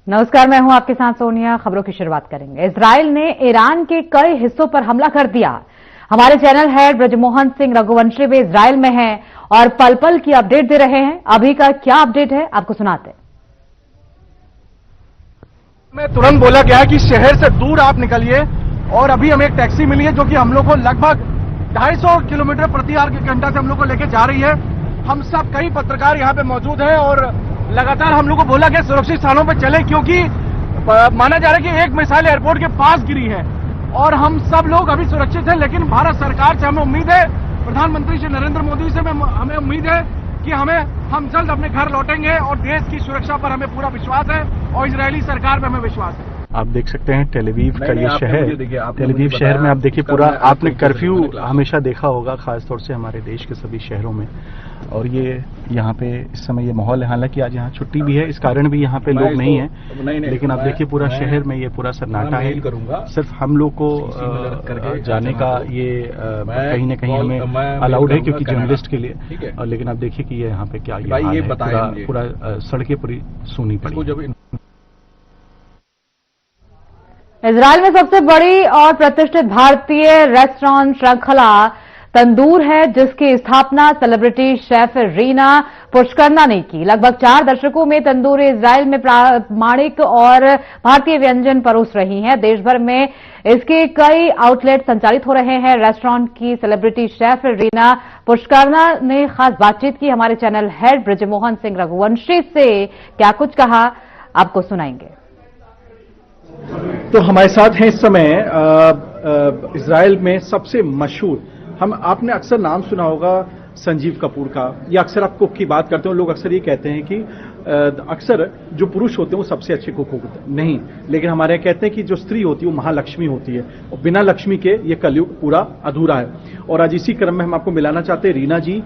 नमस्कार, मैं हूं आपके साथ सोनिया। खबरों की शुरुआत करेंगे। इजराइल ने ईरान के कई हिस्सों पर हमला कर दिया। हमारे चैनल हेड ब्रजमोहन सिंह रघुवंशी भी इजराइल में हैं और पल पल की अपडेट दे रहे हैं। अभी का क्या अपडेट है आपको सुनाते हैं। मैं तुरंत बोला गया कि शहर से दूर आप निकलिए और अभी हमें एक टैक्सी मिली है जो कि हम लोग को लगभग 250 किलोमीटर प्रति घंटा से हम लोग को लेकर जा रही है। हम सब कई पत्रकार यहाँ पे मौजूद हैं और लगातार हम लोग को बोला गया सुरक्षित स्थानों पर चले, क्योंकि माना जा रहा है कि एक मिसाइल एयरपोर्ट के पास गिरी है और हम सब लोग अभी सुरक्षित हैं। लेकिन भारत सरकार से हमें उम्मीद है, प्रधानमंत्री श्री नरेंद्र मोदी से हमें उम्मीद है कि हम जल्द अपने घर लौटेंगे और देश की सुरक्षा पर हमें पूरा विश्वास है और इजरायली सरकार पर हमें विश्वास है। आप देख सकते हैं टेलवीव का ये शहर, टेलवीव शहर में आप देखिए पूरा, आपने कर्फ्यू हमेशा देखा होगा खासतौर से हमारे देश के सभी शहरों में, और ये यहाँ पे इस समय ये माहौल है। हालांकि आज यहाँ छुट्टी भी है, इस कारण भी यहाँ पे लोग नहीं हैं, लेकिन आप देखिए पूरा शहर में ये पूरा सन्नाटा है। सिर्फ हम लोग को जाने का ये कहीं ना कहीं हमें अलाउड है क्योंकि जर्नलिस्ट के लिए, लेकिन आप देखिए कि ये यहाँ पे क्या ये पूरा सड़कें पूरी सूनी पड़ी। इजराइल में सबसे बड़ी और प्रतिष्ठित भारतीय रेस्टोरेंट श्रृंखला तंदूर है, जिसकी स्थापना सेलिब्रिटी शेफ रीना पुष्करना ने की। लगभग 4 दशकों में तंदूरी इजराइल में प्रामाणिक और भारतीय व्यंजन परोस रही हैं। देश भर में इसके कई आउटलेट संचालित हो रहे हैं। रेस्टोरेंट की सेलिब्रिटी शेफ रीना पुष्करना ने खास बातचीत की। हमारे चैनल हेड ब्रजमोहन सिंह रघुवंशी से क्या कुछ कहा, आपको सुनाएंगे। तो हमारे साथ हैं इस समय इजराइल में सबसे मशहूर, आपने अक्सर नाम सुना होगा संजीव कपूर का, या अक्सर आप कुक की बात करते हो, लोग अक्सर ये कहते हैं कि अक्सर जो पुरुष होते हैं वो सबसे अच्छे कुक होते हैं। नहीं, लेकिन हमारे यहाँ कहते हैं कि जो स्त्री होती है वो महालक्ष्मी होती है और बिना लक्ष्मी के ये कलयुग पूरा अधूरा है। और आज इसी क्रम में हम आपको मिलाना चाहते हैं रीना जी,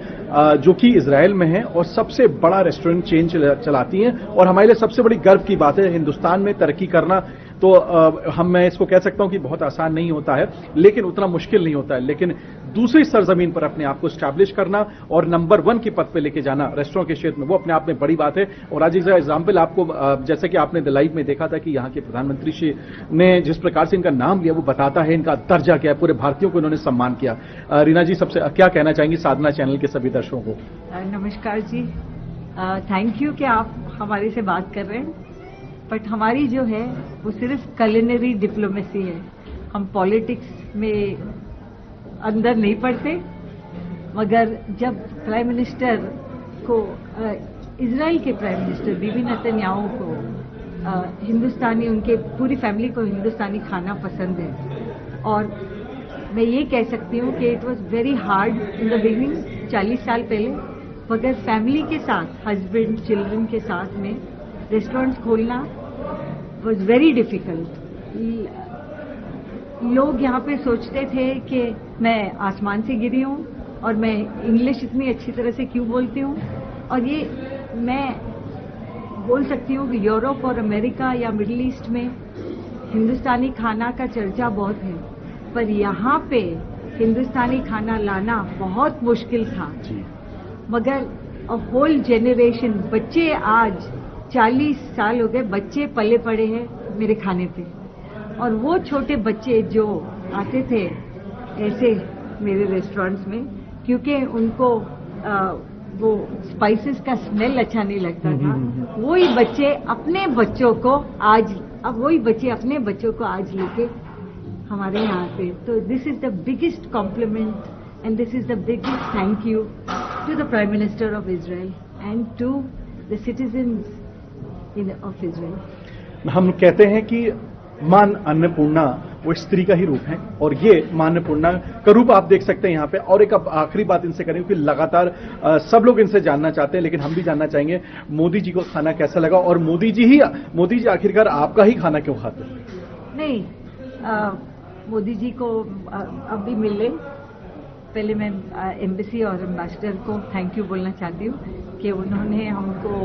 जो कि इजराइल में है और सबसे बड़ा रेस्टोरेंट चेन चलाती हैं। और हमारे लिए सबसे बड़ी गर्व की बात है, हिंदुस्तान में तरक्की करना तो मैं इसको कह सकता हूं कि बहुत आसान नहीं होता है, लेकिन उतना मुश्किल नहीं होता है। लेकिन दूसरी सरजमीन पर अपने आप को स्टैब्लिश करना और नंबर 1 के पद पे लेके जाना रेस्टोरेंट के क्षेत्र में, वो अपने आप में बड़ी बात है। और आज इसका एग्जाम्पल आपको, जैसे कि आपने लाइव में देखा था कि यहाँ के प्रधानमंत्री श्री ने जिस प्रकार से इनका नाम लिया, वो बताता है इनका दर्जा क्या है, पूरे भारतीयों को इन्होंने सम्मान किया। रीना जी, सबसे क्या कहना चाहेंगी साधना चैनल के सभी दर्शकों को? नमस्कार जी, थैंक यू कि आप हमारे से बात कर रहे हैं। बट हमारी जो है वो सिर्फ कलिनरी डिप्लोमेसी है। हम पॉलिटिक्स में अंदर नहीं पड़ते, मगर जब प्राइम मिनिस्टर को, इजराइल के प्राइम मिनिस्टर बीबी नेतन्याहू को हिंदुस्तानी, उनके पूरी फैमिली को हिंदुस्तानी खाना पसंद है। और मैं ये कह सकती हूँ कि it was very hard in the beginning, 40 साल पहले, मगर फैमिली के साथ, हस्बैंड चिल्ड्रन के साथ में रेस्टोरेंट्स खोलना वॉज वेरी डिफिकल्ट। लोग यहाँ पे सोचते थे कि मैं आसमान से गिरी हूँ और मैं इंग्लिश इतनी अच्छी तरह से क्यों बोलती हूँ। और ये मैं बोल सकती हूँ कि यूरोप और अमेरिका या मिडिल ईस्ट में हिंदुस्तानी खाना का चर्चा बहुत है, पर यहाँ पे हिंदुस्तानी खाना लाना बहुत मुश्किल था। मगर अ होल जेनरेशन, बच्चे आज 40 साल हो गए, बच्चे पले पड़े हैं मेरे खाने पे। और वो छोटे बच्चे जो आते थे ऐसे मेरे रेस्टोरेंट्स में, क्योंकि उनको वो स्पाइसेस का स्मेल अच्छा नहीं लगता था, वही बच्चे अपने बच्चों को आज लेके हमारे यहाँ पे। तो this is the biggest compliment and this is the biggest thank you to the prime minister of Israel and to the citizens of Israel. हम कहते हैं कि मां अन्नपूर्णा वो स्त्री का ही रूप है, और ये मां अन्नपूर्णा का रूप आप देख सकते हैं यहाँ पे। और एक आखिरी बात इनसे करें, क्योंकि लगातार सब लोग इनसे जानना चाहते हैं, लेकिन हम भी जानना चाहेंगे मोदी जी को खाना कैसा लगा, और मोदी जी आखिरकार आपका ही खाना क्यों खाते हैं? नहीं, मोदी जी को अब भी मिले। पहले मैं एम्बेसी और एम्बेसडर को थैंक यू बोलना चाहती हूँ कि उन्होंने हमको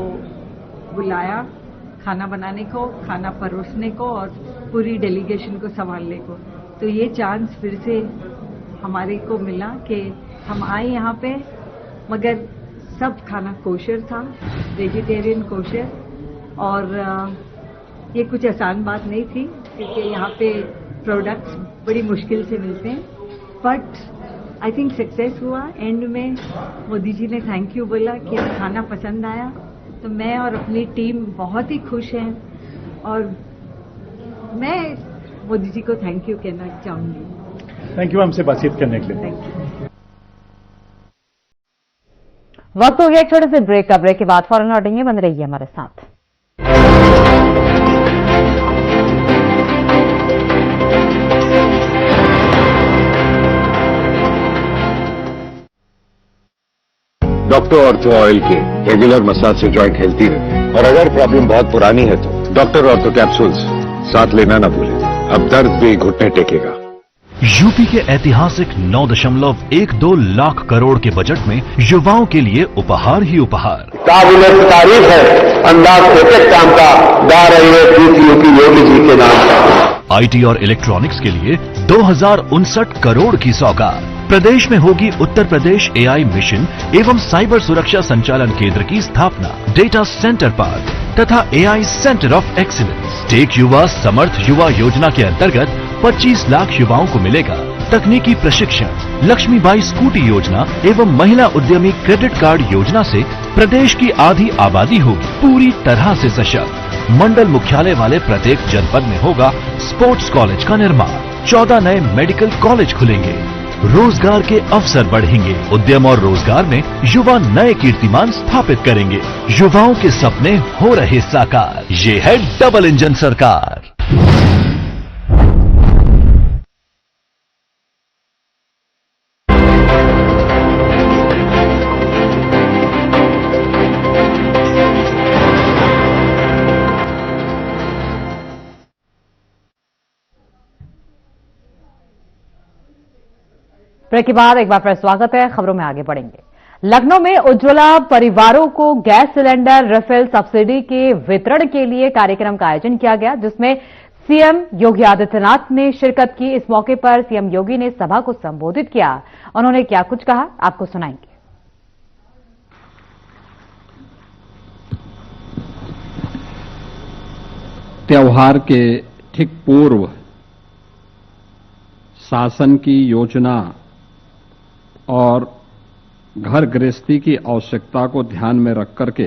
बुलाया खाना बनाने को, खाना परोसने को और पूरी डेलीगेशन को संभालने को। तो ये चांस फिर से हमारे को मिला कि हम आए यहाँ पे, मगर सब खाना कोशर था, वेजिटेरियन कोशर। और ये कुछ आसान बात नहीं थी क्योंकि यहाँ पे प्रोडक्ट्स बड़ी मुश्किल से मिलते हैं, बट आई थिंक सक्सेस हुआ। एंड में मोदी जी ने थैंक यू बोला कि खाना पसंद आया, तो मैं और अपनी टीम बहुत ही खुश हैं और मैं मोदी जी को थैंक यू कहना चाहूंगी। थैंक यू हमसे बातचीत करने के लिए। Thank you. वक्त हो गया एक छोटे से ब्रेक का। ब्रेक के बाद फौरन लौटेंगे, बंद रहिए हमारे साथ। डॉक्टर ऑर्थो ऑयल के रेगुलर मसाज से जॉइंट हेल्थी रहे, और अगर प्रॉब्लम बहुत पुरानी है तो डॉक्टर ऑर्थो कैप्सूल्स साथ लेना ना भूलें। अब दर्द भी घुटने टेकेगा। यूपी के ऐतिहासिक 9.12 लाख करोड़ के बजट में युवाओं के लिए उपहार ही उपहार। काबिल तारीफ है अंदाज एक काम का गा रही है यूपी योगी जी के नाम। आईटी और इलेक्ट्रॉनिक्स के लिए 2059 करोड़ की सौगात। प्रदेश में होगी उत्तर प्रदेश एआई मिशन एवं साइबर सुरक्षा संचालन केंद्र की स्थापना, डेटा सेंटर पार्क तथा AI centre of excellence. Tech युवा समर्थ युवा योजना के अंतर्गत 25 लाख युवाओं को मिलेगा तकनीकी प्रशिक्षण। लक्ष्मीबाई स्कूटी योजना एवं महिला उद्यमी क्रेडिट कार्ड योजना से प्रदेश की आधी आबादी होगी पूरी तरह से सशक्त। मंडल मुख्यालय वाले प्रत्येक जनपद में होगा स्पोर्ट्स कॉलेज का निर्माण। 14 नए मेडिकल कॉलेज खुलेंगे। रोजगार के अवसर बढ़ेंगे। उद्यम और रोजगार में युवा नए कीर्तिमान स्थापित करेंगे। युवाओं के सपने हो रहे साकार। ये है डबल इंजन सरकार। ब्रेक के बाद एक बार फिर स्वागत है। खबरों में आगे बढ़ेंगे। लखनऊ में उज्ज्वला परिवारों को गैस सिलेंडर रिफिल सब्सिडी के वितरण के लिए कार्यक्रम का आयोजन किया गया, जिसमें सीएम योगी आदित्यनाथ ने शिरकत की। इस मौके पर सीएम योगी ने सभा को संबोधित किया। उन्होंने क्या कुछ कहा, आपको सुनाएंगे। त्योहार के ठीक पूर्व शासन की योजना और घर गृहस्थी की आवश्यकता को ध्यान में रख करके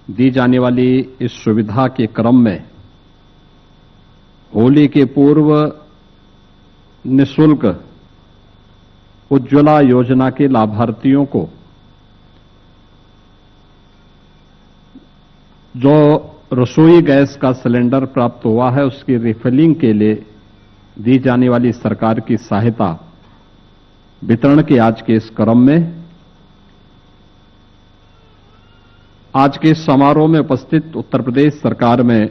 दी जाने वाली इस सुविधा के क्रम में होली के पूर्व निःशुल्क उज्ज्वला योजना के लाभार्थियों को जो रसोई गैस का सिलेंडर प्राप्त हुआ है उसकी रिफिलिंग के लिए दी जाने वाली सरकार की सहायता वितरण के आज के इस क्रम में आज के इस समारोह में उपस्थित उत्तर प्रदेश सरकार में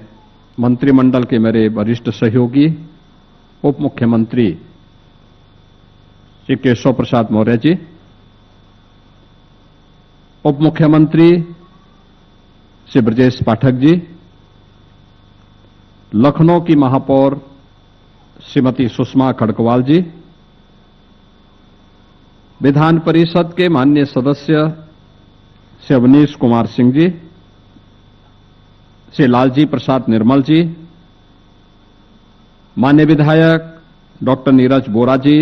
मंत्रिमंडल के मेरे वरिष्ठ सहयोगी उप मुख्यमंत्री श्री केशव प्रसाद मौर्य जी, उप मुख्यमंत्री श्री ब्रजेश पाठक जी, लखनऊ की महापौर श्रीमती सुषमा खड़गवाल जी, विधान परिषद के माननीय सदस्य श्री अवनीश कुमार सिंह जी, श्री लालजी प्रसाद निर्मल जी, माननीय विधायक डॉक्टर नीरज बोरा जी,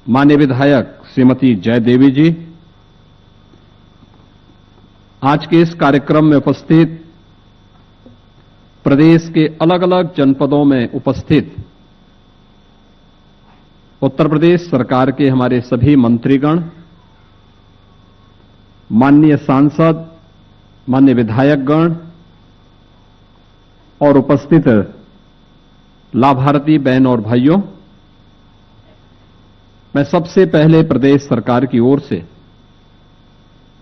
माननीय विधायक श्रीमती जयदेवी जी, आज के इस कार्यक्रम में उपस्थित प्रदेश के अलग अलग जनपदों में उपस्थित उत्तर प्रदेश सरकार के हमारे सभी मंत्रीगण, माननीय सांसद, माननीय विधायकगण और उपस्थित लाभार्थी बहन और भाइयों, मैं सबसे पहले प्रदेश सरकार की ओर से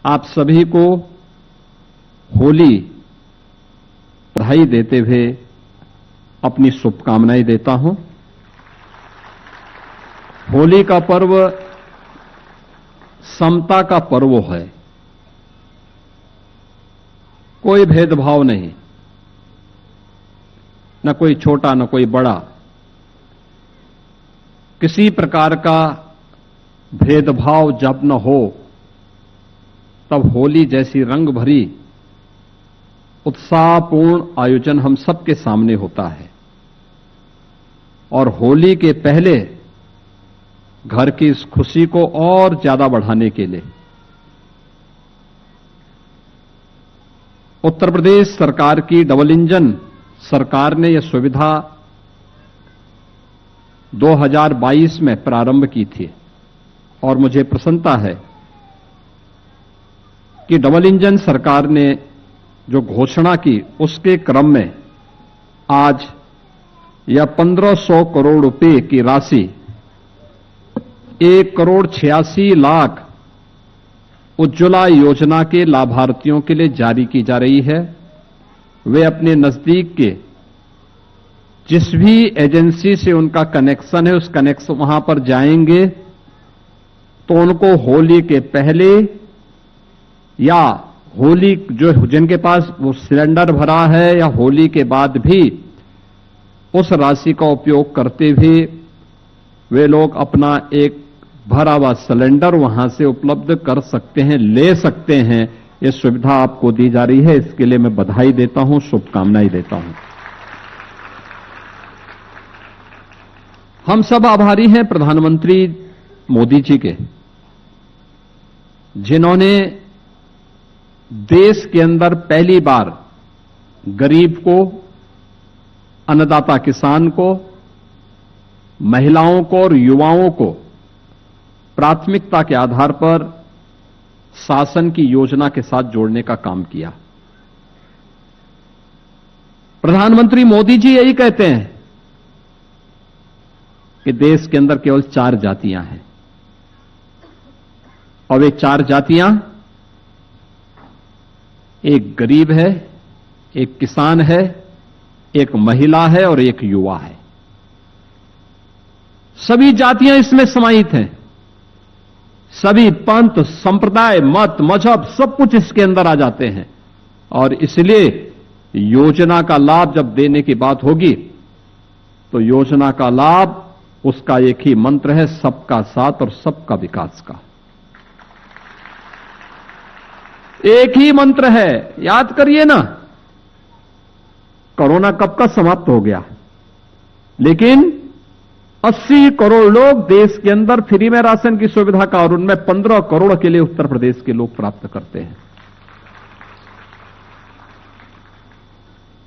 आप सभी को होली बधाई देते हुए अपनी शुभकामनाएं देता हूं। होली का पर्व समता का पर्व है, कोई भेदभाव नहीं, न कोई छोटा न कोई बड़ा, किसी प्रकार का भेदभाव जब न हो तब होली जैसी रंग भरी उत्साहपूर्ण आयोजन हम सबके सामने होता है और होली के पहले घर की इस खुशी को और ज्यादा बढ़ाने के लिए उत्तर प्रदेश सरकार की डबल इंजन सरकार ने यह सुविधा 2022 में प्रारंभ की थी और मुझे प्रसन्नता है कि डबल इंजन सरकार ने जो घोषणा की उसके क्रम में आज यह 1500 करोड़ रुपए की राशि 1,86,00,000 उज्ज्वला योजना के लाभार्थियों के लिए जारी की जा रही है। वे अपने नजदीक के जिस भी एजेंसी से उनका कनेक्शन है उस कनेक्शन वहां पर जाएंगे तो उनको होली के पहले या होली जो जिनके पास वो सिलेंडर भरा है या होली के बाद भी उस राशि का उपयोग करते हुए वे लोग अपना एक भरा हुआ सिलेंडर वहां से उपलब्ध कर सकते हैं, ले सकते हैं। ये सुविधा आपको दी जा रही है, इसके लिए मैं बधाई देता हूं, शुभकामनाएं देता हूं। हम सब आभारी हैं प्रधानमंत्री मोदी जी के, जिन्होंने देश के अंदर पहली बार गरीब को, अन्नदाता किसान को, महिलाओं को और युवाओं को प्राथमिकता के आधार पर शासन की योजना के साथ जोड़ने का काम किया। प्रधानमंत्री मोदी जी यही कहते हैं कि देश के अंदर केवल 4 जातियां हैं और वे 4 जातियां एक गरीब है, एक किसान है, एक महिला है और एक युवा है। सभी जातियां इसमें समाहित हैं। सभी पंथ, संप्रदाय, मत, मजहब सब कुछ इसके अंदर आ जाते हैं और इसलिए योजना का लाभ जब देने की बात होगी तो योजना का लाभ उसका एक ही मंत्र है, सबका साथ और सबका विकास का। एक ही मंत्र है, याद करिए ना। कोरोना कब का समाप्त हो गया, लेकिन 80 करोड़ लोग देश के अंदर फ्री में राशन की सुविधा का और उनमें 15 करोड़ के लिए उत्तर प्रदेश के लोग प्राप्त करते हैं।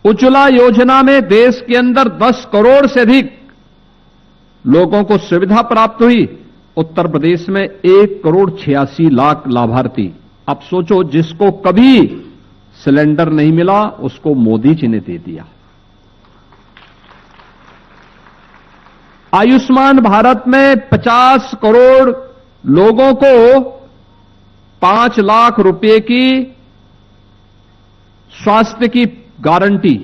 उज्ज्वला योजना में देश के अंदर 10 करोड़ से अधिक लोगों को सुविधा प्राप्त हुई। उत्तर प्रदेश में 1,86,00,000 लाभार्थी। अब सोचो, जिसको कभी सिलेंडर नहीं मिला उसको मोदी जी ने दे दिया। आयुष्मान भारत में 50 करोड़ लोगों को 5 लाख रुपए की स्वास्थ्य की गारंटी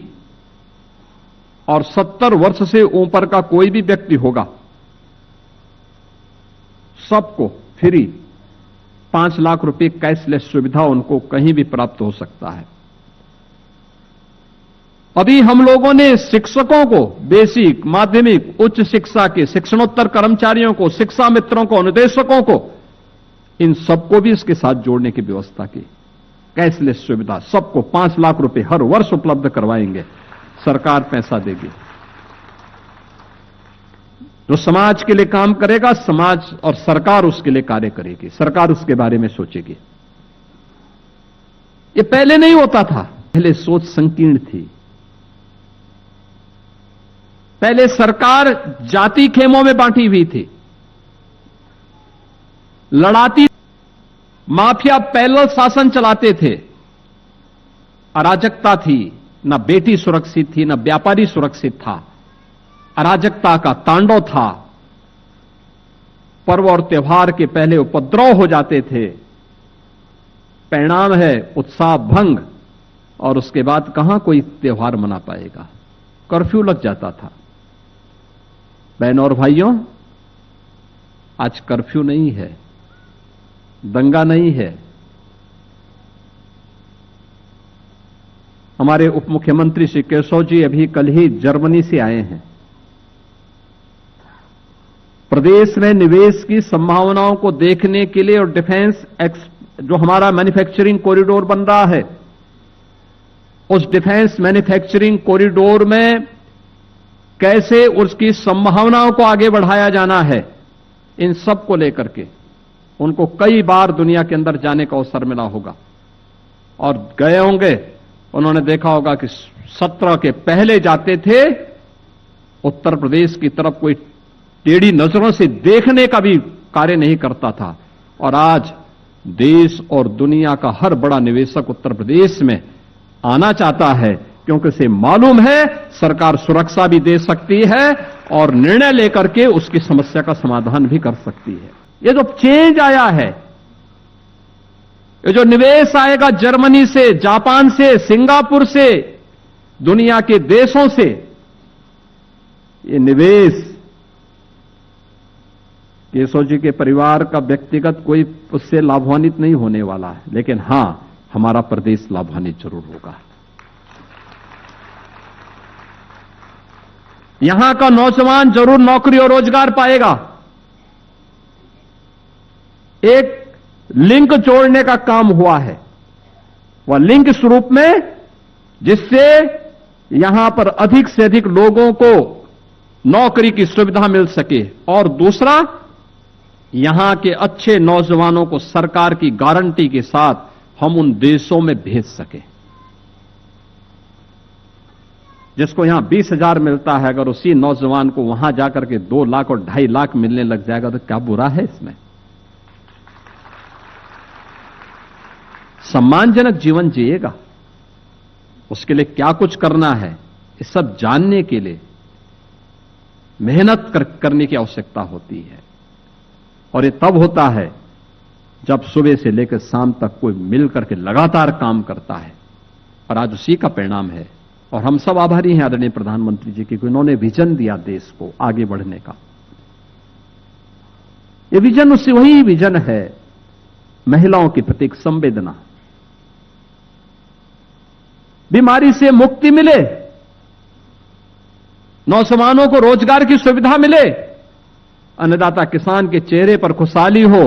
और 70 वर्ष से ऊपर का कोई भी व्यक्ति होगा सबको फ्री 5 लाख रुपए कैशलेस सुविधा उनको कहीं भी प्राप्त हो सकता है। अभी हम लोगों ने शिक्षकों को, बेसिक, माध्यमिक, उच्च शिक्षा के शिक्षणोत्तर कर्मचारियों को, शिक्षा मित्रों को, अनुदेशकों को, इन सबको भी इसके साथ जोड़ने की व्यवस्था की। कैशलेस सुविधा सबको 5 लाख रुपए हर वर्ष उपलब्ध करवाएंगे, सरकार पैसा देगी। जो समाज के लिए काम करेगा, समाज और सरकार उसके लिए कार्य करेगी, सरकार उसके बारे में सोचेगी। ये पहले नहीं होता था, पहले सोच संकीर्ण थी। पहले सरकार जाति खेमों में बांटी हुई थी, लड़ाती, माफिया पैरेलल शासन चलाते थे, अराजकता थी, न बेटी सुरक्षित थी, न व्यापारी सुरक्षित था, अराजकता का तांडव था। पर्व और त्योहार के पहले उपद्रव हो जाते थे, परिणाम है उत्साह भंग, और उसके बाद कहां कोई त्योहार मना पाएगा। कर्फ्यू लग जाता था। बहनों और भाइयों, आज कर्फ्यू नहीं है, दंगा नहीं है। हमारे उप मुख्यमंत्री श्री केशव जी अभी कल ही जर्मनी से आए हैं। प्रदेश में निवेश की संभावनाओं को देखने के लिए और डिफेंस जो हमारा मैन्युफैक्चरिंग कॉरिडोर बन रहा है, उस डिफेंस मैन्युफैक्चरिंग कॉरिडोर में कैसे उसकी संभावनाओं को आगे बढ़ाया जाना है, इन सब को लेकर के उनको कई बार दुनिया के अंदर जाने का अवसर मिला होगा और गए होंगे। उन्होंने देखा होगा कि 17 के पहले जाते थे, उत्तर प्रदेश की तरफ कोई टेढ़ी नजरों से देखने का भी कार्य नहीं करता था। और आज देश और दुनिया का हर बड़ा निवेशक उत्तर प्रदेश में आना चाहता है, क्योंकि उसे मालूम है सरकार सुरक्षा भी दे सकती है और निर्णय लेकर के उसकी समस्या का समाधान भी कर सकती है। ये जो चेंज आया है, ये जो निवेश आएगा जर्मनी से, जापान से, सिंगापुर से, दुनिया के देशों से, ये निवेश केशव जी के परिवार का व्यक्तिगत कोई उससे लाभान्वित नहीं होने वाला है, लेकिन हां, हमारा प्रदेश लाभान्वित जरूर होगा। यहां का नौजवान जरूर नौकरी और रोजगार पाएगा। एक लिंक जोड़ने का काम हुआ है, वह लिंक इस रूप में जिससे यहां पर अधिक से अधिक लोगों को नौकरी की सुविधा मिल सके, और दूसरा, यहां के अच्छे नौजवानों को सरकार की गारंटी के साथ हम उन देशों में भेज सकें। जिसको यहां 20,000 मिलता है, अगर उसी नौजवान को वहां जाकर के 2 लाख और 2.5 लाख मिलने लग जाएगा तो क्या बुरा है इसमें? सम्मानजनक जीवन जिएगा, उसके लिए क्या कुछ करना है, ये सब जानने के लिए मेहनत करने की आवश्यकता होती है। और ये तब होता है जब सुबह से लेकर शाम तक कोई मिलकर के लगातार काम करता है, और आज उसी का परिणाम है। और हम सब आभारी हैं आदरणीय प्रधानमंत्री जी की, उन्होंने विजन दिया देश को आगे बढ़ने का। ये विजन उससे वही विजन है, महिलाओं के प्रति संवेदना, बीमारी से मुक्ति मिले, नौजवानों को रोजगार की सुविधा मिले, अन्नदाता किसान के चेहरे पर खुशहाली हो,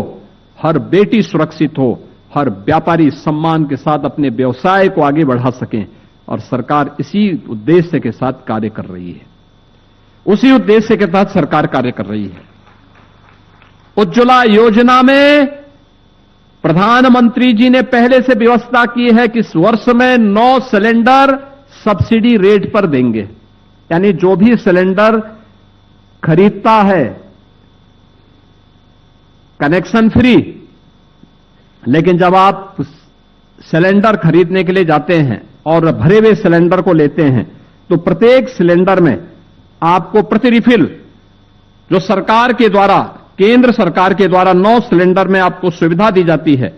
हर बेटी सुरक्षित हो, हर व्यापारी सम्मान के साथ अपने व्यवसाय को आगे बढ़ा सकें। और सरकार इसी उद्देश्य के साथ कार्य कर रही है, उसी उद्देश्य के तहत सरकार कार्य कर रही है। उज्ज्वला योजना में प्रधानमंत्री जी ने पहले से व्यवस्था की है कि इस वर्ष में 9 सिलेंडर सब्सिडी रेट पर देंगे, यानी जो भी सिलेंडर खरीदता है कनेक्शन फ्री, लेकिन जब आप सिलेंडर खरीदने के लिए जाते हैं और भरे हुए सिलेंडर को लेते हैं तो प्रत्येक सिलेंडर में आपको प्रति रिफिल जो सरकार के द्वारा, केंद्र सरकार के द्वारा 9 सिलेंडर में आपको सुविधा दी जाती है,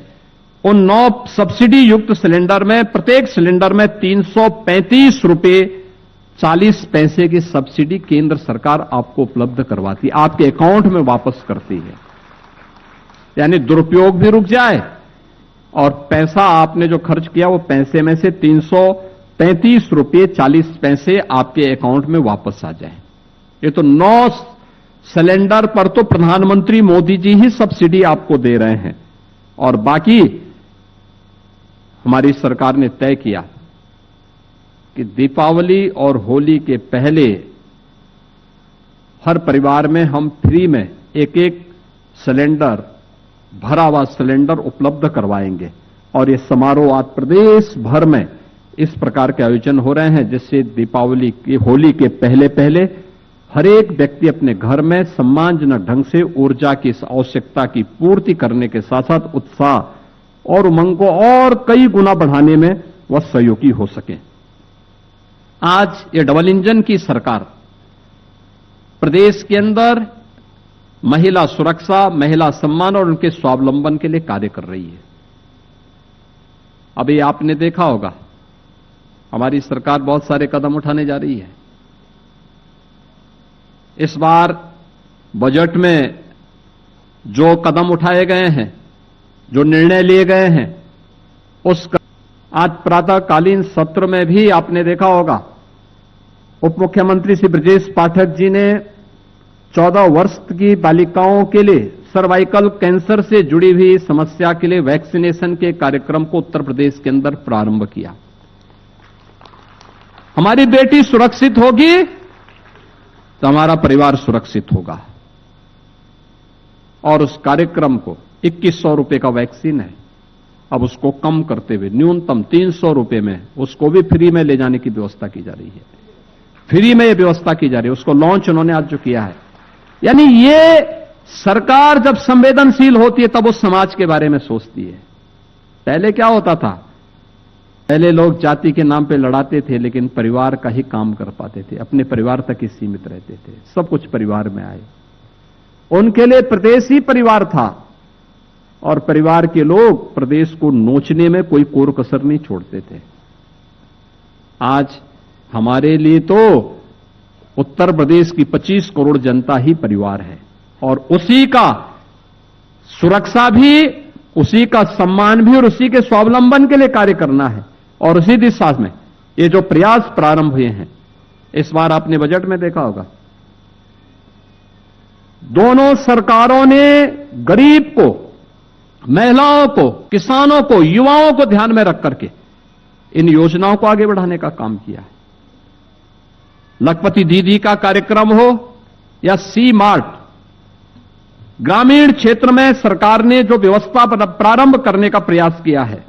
उन 9 सब्सिडी युक्त सिलेंडर में प्रत्येक सिलेंडर में 335 रुपए 40 पैसे की सब्सिडी केंद्र सरकार आपको उपलब्ध करवाती, आपके अकाउंट में वापस करती है। यानी दुरुपयोग भी रुक जाए और पैसा आपने जो खर्च किया वो पैसे में से 335 रुपये 40 पैसे आपके अकाउंट में वापस आ जाए। ये तो 9 सिलेंडर पर तो प्रधानमंत्री मोदी जी ही सब्सिडी आपको दे रहे हैं, और बाकी हमारी सरकार ने तय किया कि दीपावली और होली के पहले हर परिवार में हम फ्री में एक सिलेंडर, भरा हुआ सिलेंडर उपलब्ध करवाएंगे। और ये समारोह आज प्रदेश भर में इस प्रकार के आयोजन हो रहे हैं, जिससे दीपावली की, होली के पहले पहले हर एक व्यक्ति अपने घर में सम्मानजनक ढंग से ऊर्जा की इस आवश्यकता की पूर्ति करने के साथ साथ उत्साह और उमंग को और कई गुना बढ़ाने में वह सहयोगी हो सके। आज ये डबल इंजन की सरकार प्रदेश के अंदर महिला सुरक्षा, महिला सम्मान और उनके स्वावलंबन के लिए कार्य कर रही है। अभी आपने देखा होगा हमारी सरकार बहुत सारे कदम उठाने जा रही है। इस बार बजट में जो कदम उठाए गए हैं, जो निर्णय लिए गए हैं, आज प्रातःकालीन सत्र में भी आपने देखा होगा उप मुख्यमंत्री श्री ब्रजेश पाठक जी ने 14 वर्ष की बालिकाओं के लिए सर्वाइकल कैंसर से जुड़ी हुई समस्या के लिए वैक्सीनेशन के कार्यक्रम को उत्तर प्रदेश के अंदर प्रारंभ किया। हमारी बेटी सुरक्षित होगी तो हमारा परिवार सुरक्षित होगा। और उस कार्यक्रम को 2100 रुपए का वैक्सीन है, अब उसको कम करते हुए न्यूनतम 300 रुपए में उसको भी फ्री में ले जाने की व्यवस्था की जा रही है। फ्री में यह व्यवस्था की जा रही है, उसको लॉन्च उन्होंने आज जो किया है। यानी ये सरकार जब संवेदनशील होती है तब उस समाज के बारे में सोचती है। पहले क्या होता था, पहले लोग जाति के नाम पे लड़ाते थे लेकिन परिवार का ही काम कर पाते थे, अपने परिवार तक ही सीमित रहते थे, सब कुछ परिवार में आए। उनके लिए प्रदेश ही परिवार था और परिवार के लोग प्रदेश को नोचने में कोई कोर कसर नहीं छोड़ते थे। आज हमारे लिए तो उत्तर प्रदेश की 25 करोड़ जनता ही परिवार है और उसी का सुरक्षा भी, उसी का सम्मान भी और उसी के स्वावलंबन के लिए कार्य करना है। और उसी दिशा में ये जो प्रयास प्रारंभ हुए हैं, इस बार आपने बजट में देखा होगा, दोनों सरकारों ने गरीब को, महिलाओं को, किसानों को, युवाओं को ध्यान में रख करके इन योजनाओं को आगे बढ़ाने का काम किया है। लखपति दीदी का कार्यक्रम हो या सी मार्ट, ग्रामीण क्षेत्र में सरकार ने जो व्यवस्था प्रारंभ करने का प्रयास किया है,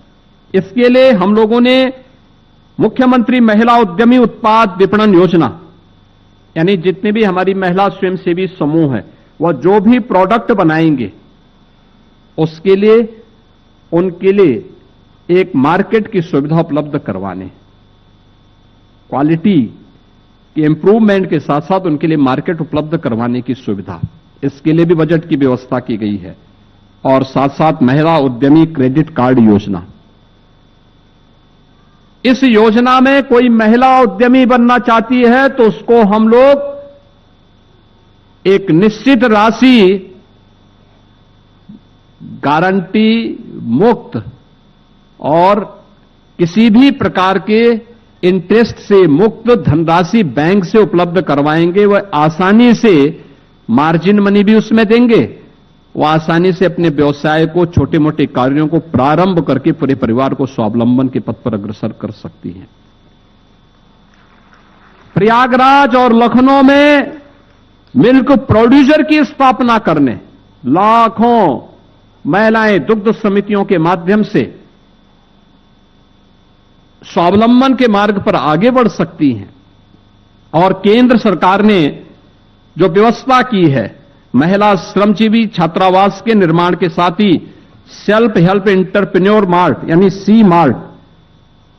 इसके लिए हम लोगों ने मुख्यमंत्री महिला उद्यमी उत्पाद विपणन योजना, यानी जितने भी हमारी महिला स्वयंसेवी समूह है वह जो भी प्रोडक्ट बनाएंगे उसके लिए, उनके लिए एक मार्केट की सुविधा उपलब्ध करवाने, क्वालिटी के इंप्रूवमेंट के साथ साथ उनके लिए मार्केट उपलब्ध करवाने की सुविधा, इसके लिए भी बजट की व्यवस्था की गई है। और साथ साथ महिला उद्यमी क्रेडिट कार्ड योजना, इस योजना में कोई महिला उद्यमी बनना चाहती है तो उसको हम लोग एक निश्चित राशि गारंटी मुक्त और किसी भी प्रकार के इंटरेस्ट से मुक्त धनराशि बैंक से उपलब्ध करवाएंगे। वह आसानी से मार्जिन मनी भी उसमें देंगे, वह आसानी से अपने व्यवसाय को, छोटे मोटे कार्यों को प्रारंभ करके पूरे परिवार को स्वावलंबन के पथ पर अग्रसर कर सकती हैं। प्रयागराज और लखनऊ में मिल्क प्रोड्यूसर की स्थापना करने, लाखों महिलाएं दुग्ध समितियों के माध्यम से स्वावलंबन के मार्ग पर आगे बढ़ सकती हैं। और केंद्र सरकार ने जो व्यवस्था की है, महिला श्रमजीवी छात्रावास के निर्माण के साथ ही सेल्फ हेल्प एंटरप्रेन्योर मार्ट यानी सी मार्ट,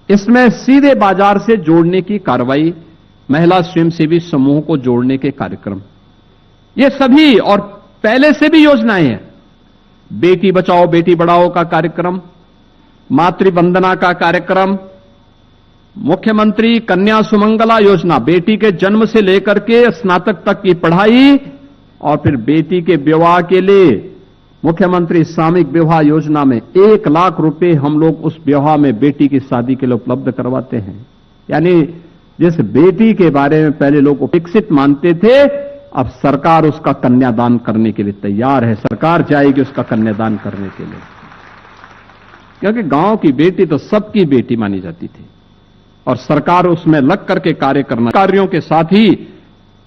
इसमें सीधे बाजार से जोड़ने की कार्रवाई, महिला स्वयंसेवी समूह को जोड़ने के कार्यक्रम, ये सभी और पहले से भी योजनाएं हैं। बेटी बचाओ बेटी बढ़ाओ का कार्यक्रम, मातृ वंदना का कार्यक्रम, मुख्यमंत्री कन्या सुमंगला योजना, बेटी के जन्म से लेकर के स्नातक तक की पढ़ाई, और फिर बेटी के विवाह के लिए मुख्यमंत्री सामूहिक विवाह योजना में 1 लाख रुपए हम लोग उस विवाह में बेटी की शादी के लिए उपलब्ध करवाते हैं। यानी जिस बेटी के बारे में पहले लोग उपेक्षित मानते थे, अब सरकार उसका कन्यादान करने के लिए तैयार है। सरकार जाएगी उसका कन्यादान करने के लिए, क्योंकि गांव की बेटी तो सबकी बेटी मानी जाती थी और सरकार उसमें लग करके कार्य करना। कार्यों के साथ ही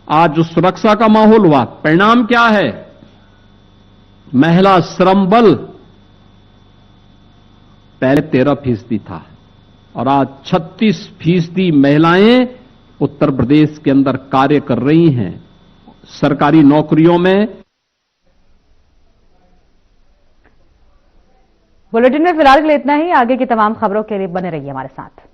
आज जो सुरक्षा का माहौल हुआ, परिणाम क्या है? महिला श्रम बल पहले 13% था और आज 36% महिलाएं उत्तर प्रदेश के अंदर कार्य कर रही हैं सरकारी नौकरियों में। बुलेटिन में फिलहाल के लिए इतना ही। आगे की तमाम खबरों के लिए बने रहिए हमारे साथ।